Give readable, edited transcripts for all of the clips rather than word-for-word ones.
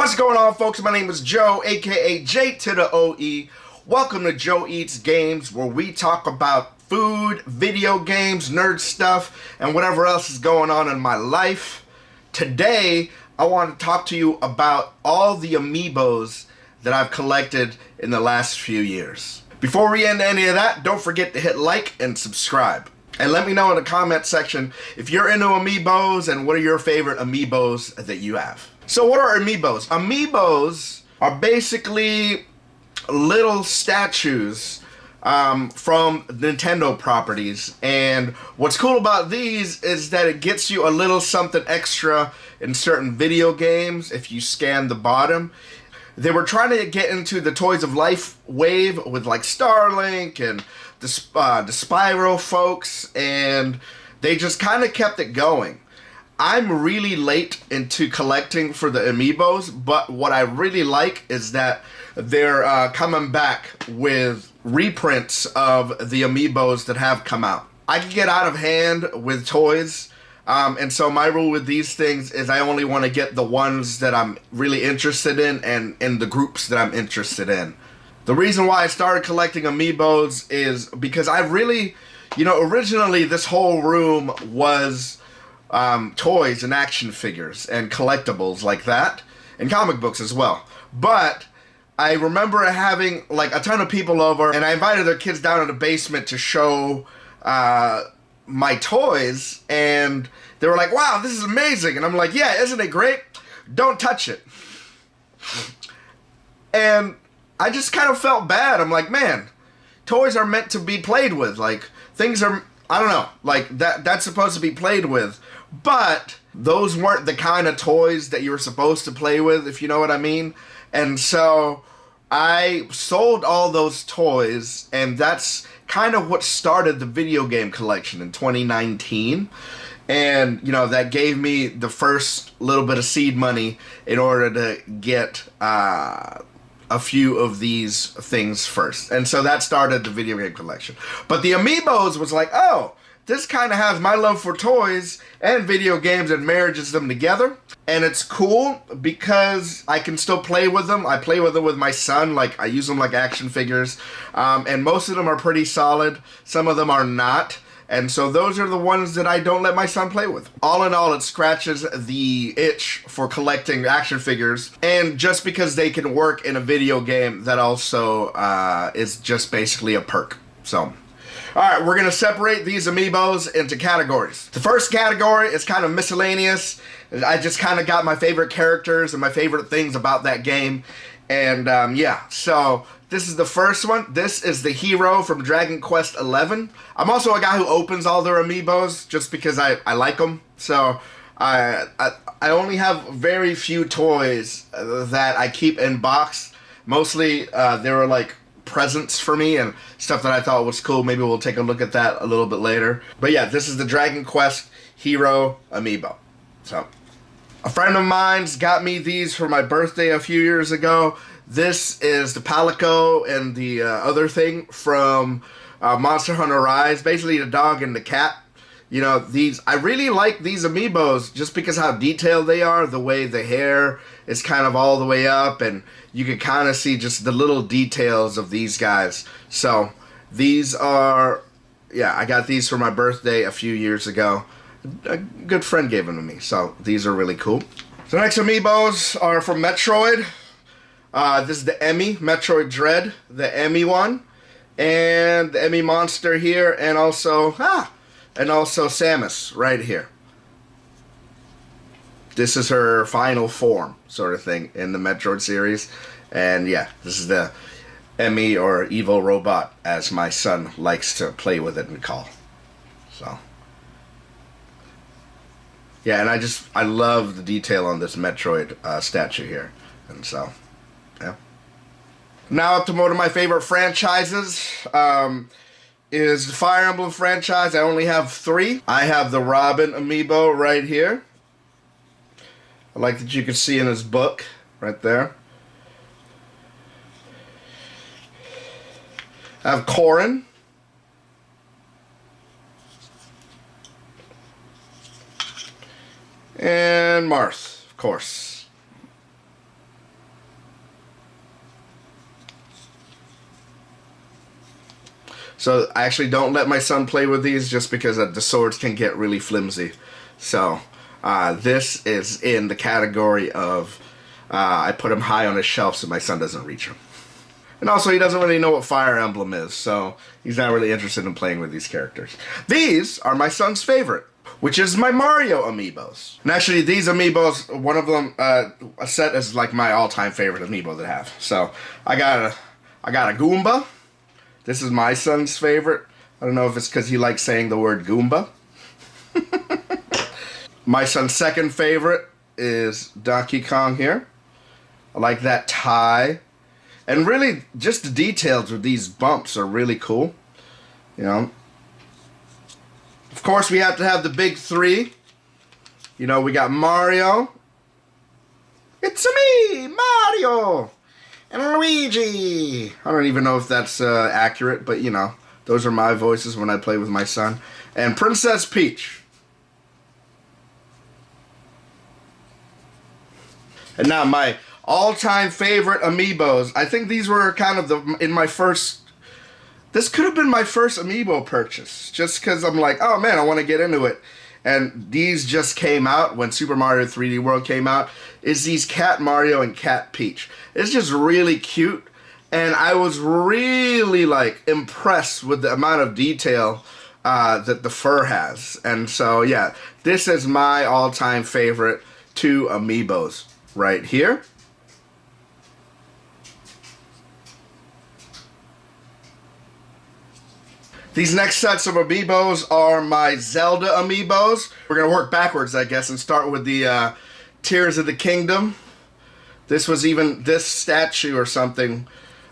What's going on, folks? My name is Joe, aka J to the OE. Welcome to Joe Eats Games, where we talk about food, video games, nerd stuff, and whatever else is going on in my life. Today, I want to talk to you about all the Amiibos that I've collected in the last few years. Before we end any of that, don't forget to hit like and subscribe. And let me know in the comment section if you're into Amiibos and what are your favorite Amiibos that you have. So what are Amiibos? Amiibos are basically little statues from Nintendo properties. And what's cool about these is that it gets you a little something extra in certain video games if you scan the bottom. They were trying to get into the Toys of Life wave with like Starlink and the Spyro folks, and they just kind of kept it going. I'm really late into collecting for the Amiibos, but what I really like is that they're coming back with reprints of the Amiibos that have come out. I can get out of hand with toys, and so my rule with these things is I only want to get the ones that I'm really interested in and in the groups that I'm interested in. The reason why I started collecting Amiibos is because I really, originally this whole room was toys and action figures and collectibles like that, and comic books as well. But I remember having like a ton of people over, and I invited their kids down in the basement to show my toys, and they were like, "Wow, this is amazing!" And I'm like, "Yeah, isn't it great? Don't touch it." And I just kind of felt bad. I'm like, man, toys are meant to be played with. Like, things are, I don't know, like that's supposed to be played with. But those weren't the kind of toys that you were supposed to play with, if you know what I mean. And so I sold all those toys, and that's kind of what started the video game collection in 2019. And, that gave me the first little bit of seed money in order to get a few of these things first. And so that started the video game collection. But the Amiibos was like, oh, this kind of has my love for toys and video games and marriages them together. And it's cool because I can still play with them. I play with them with my son. Like, I use them like action figures. And most of them are pretty solid. Some of them are not. And so those are the ones that I don't let my son play with. All in all, it scratches the itch for collecting action figures. And just because they can work in a video game, that also is just basically a perk. So, alright, we're going to separate these Amiibos into categories. The first category is kind of miscellaneous. I just kind of got my favorite characters and my favorite things about that game. And yeah, so this is the first one. This is the hero from Dragon Quest XI. I'm also a guy who opens all their Amiibos just because I like them. So I only have very few toys that I keep in box. Mostly they were like presents for me and stuff that I thought was cool. Maybe we'll take a look at that a little bit later. But yeah, this is the Dragon Quest Hero Amiibo. So a friend of mine's got me these for my birthday a few years ago. This is the Palico and the other thing from Monster Hunter Rise. Basically the dog and the cat. I really like these Amiibos just because how detailed they are. The way the hair is kind of all the way up, and you can kind of see just the little details of these guys. So these are, yeah, I got these for my birthday a few years ago. A good friend gave them to me, so these are really cool. So next Amiibos are from Metroid. This is the Emmy, Metroid Dread, the Emmy one, and the Emmy monster here, and also Samus right here. This is her final form, sort of thing, in the Metroid series. And yeah, this is the Emmy, or evil robot, as my son likes to play with it and call. So yeah, and I love the detail on this Metroid statue here. And so, yeah. Now up to one of my favorite franchises. Is the Fire Emblem franchise. I only have 3. I have the Robin Amiibo right here. I like that you can see in his book right there. I have Corrin. And Marth, of course. So I actually don't let my son play with these just because the swords can get really flimsy. So this is in the category of I put him high on a shelf so my son doesn't reach him. And also, he doesn't really know what Fire Emblem is, so he's not really interested in playing with these characters. These are my son's favorite, which is my Mario Amiibos. And actually, these Amiibos, one of them, a set is like my all-time favorite Amiibo that I have. So I got a Goomba. This is my son's favorite. I don't know if it's because he likes saying the word Goomba. My son's second favorite is Donkey Kong here. I like that tie. And really, just the details with these bumps are really cool. You know. Of course, we have to have the big three. You know, we got Mario. It's me, Mario. And Luigi. I don't even know if that's accurate, but you know, those are my voices when I play with my son. And Princess Peach. And now my all-time favorite Amiibos. I think these were kind of this could have been my first Amiibo purchase. Just because I'm like, oh man, I want to get into it. And these just came out when Super Mario 3D World came out. Is these Cat Mario and Cat Peach. It's just really cute. And I was really like impressed with the amount of detail that the fur has. And so yeah, this is my all-time favorite two Amiibos right here. These next sets of Amiibos are my Zelda Amiibos. We're going to work backwards, I guess, and start with the Tears of the Kingdom. This statue or something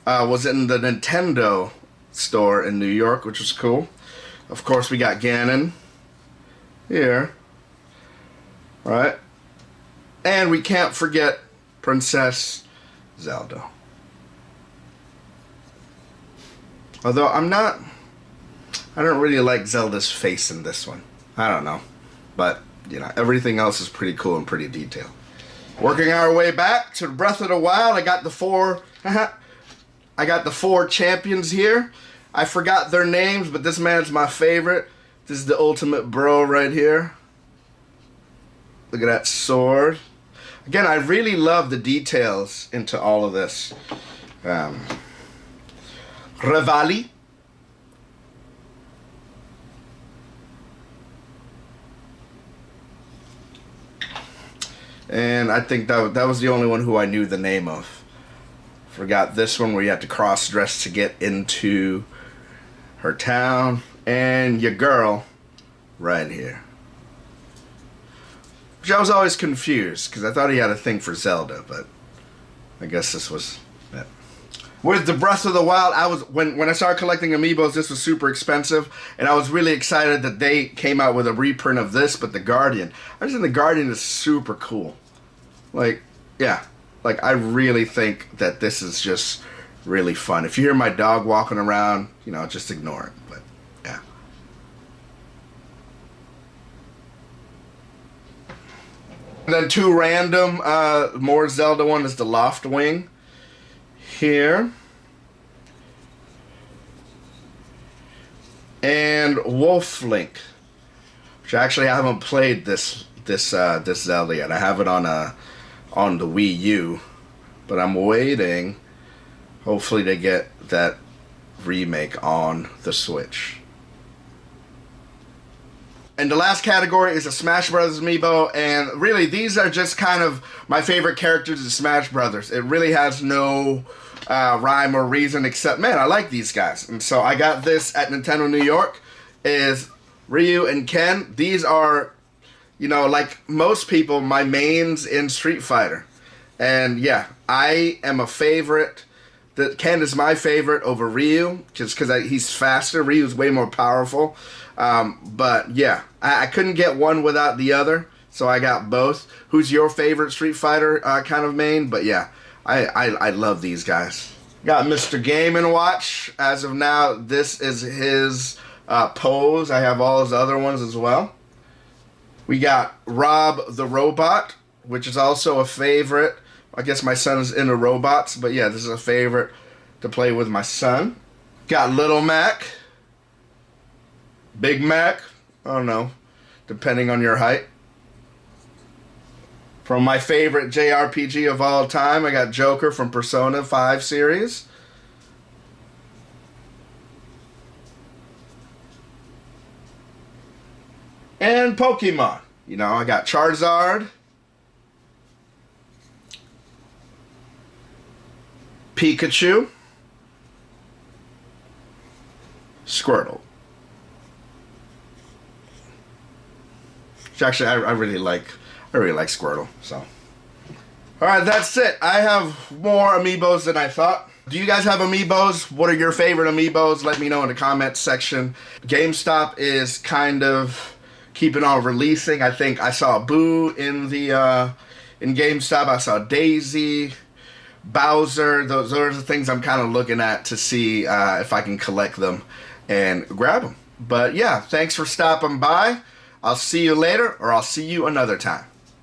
was in the Nintendo store in New York, which was cool. Of course, we got Ganon here. Right? And we can't forget Princess Zelda. Although I don't really like Zelda's face in this one. I don't know. But, you know, everything else is pretty cool and pretty detailed. Working our way back to Breath of the Wild, I got the four champions here. I forgot their names, but this man's my favorite. This is the ultimate bro right here. Look at that sword. Again, I really love the details into all of this. Revali. And I think that was the only one who I knew the name of. Forgot this one where you have to cross-dress to get into her town. And your girl right here. Which I was always confused because I thought he had a thing for Zelda, but I guess this was it. With the Breath of the Wild, when I started collecting Amiibos, this was super expensive, and I was really excited that they came out with a reprint of this, but the Guardian. I just think the Guardian is super cool. Like, yeah. Like, I really think that this is just really fun. If you hear my dog walking around, you know, just ignore it, but yeah. And then two random, more Zelda one is the Loft Wing. Here. And Wolf Link, which actually I haven't played this Zelda yet. I have it on the Wii U, but I'm waiting. Hopefully they get that remake on the Switch. And the last category is a Smash Brothers Amiibo, and really these are just kind of my favorite characters in Smash Brothers. It really has no rhyme or reason except, man, I like these guys. And so I got this at Nintendo New York, is Ryu and Ken. These are, you know, like most people, my mains in Street Fighter. And yeah, I am a favorite. Ken is my favorite over Ryu, just because he's faster. Ryu's way more powerful. But yeah, I couldn't get one without the other, so I got both. Who's your favorite Street Fighter kind of main? But yeah, I love these guys. Got Mr. Game & Watch. As of now, this is his pose. I have all his other ones as well. We got Rob the Robot, which is also a favorite. I guess my son is into robots, but yeah, this is a favorite to play with my son. Got Little Mac. Big Mac, I don't know, depending on your height. From my favorite JRPG of all time, I got Joker from Persona 5 series. And Pokemon. You know, I got Charizard, Pikachu, Squirtle. Which actually, I really like Squirtle. So, all right, that's it. I have more Amiibos than I thought. Do you guys have Amiibos? What are your favorite Amiibos? Let me know in the comments section. GameStop is kind of keeping on releasing. I think I saw Boo in the in GameStop. I saw Daisy, Bowser. Those are the things I'm kind of looking at to see if I can collect them and grab them. But yeah, thanks for stopping by. I'll see you later, or I'll see you another time.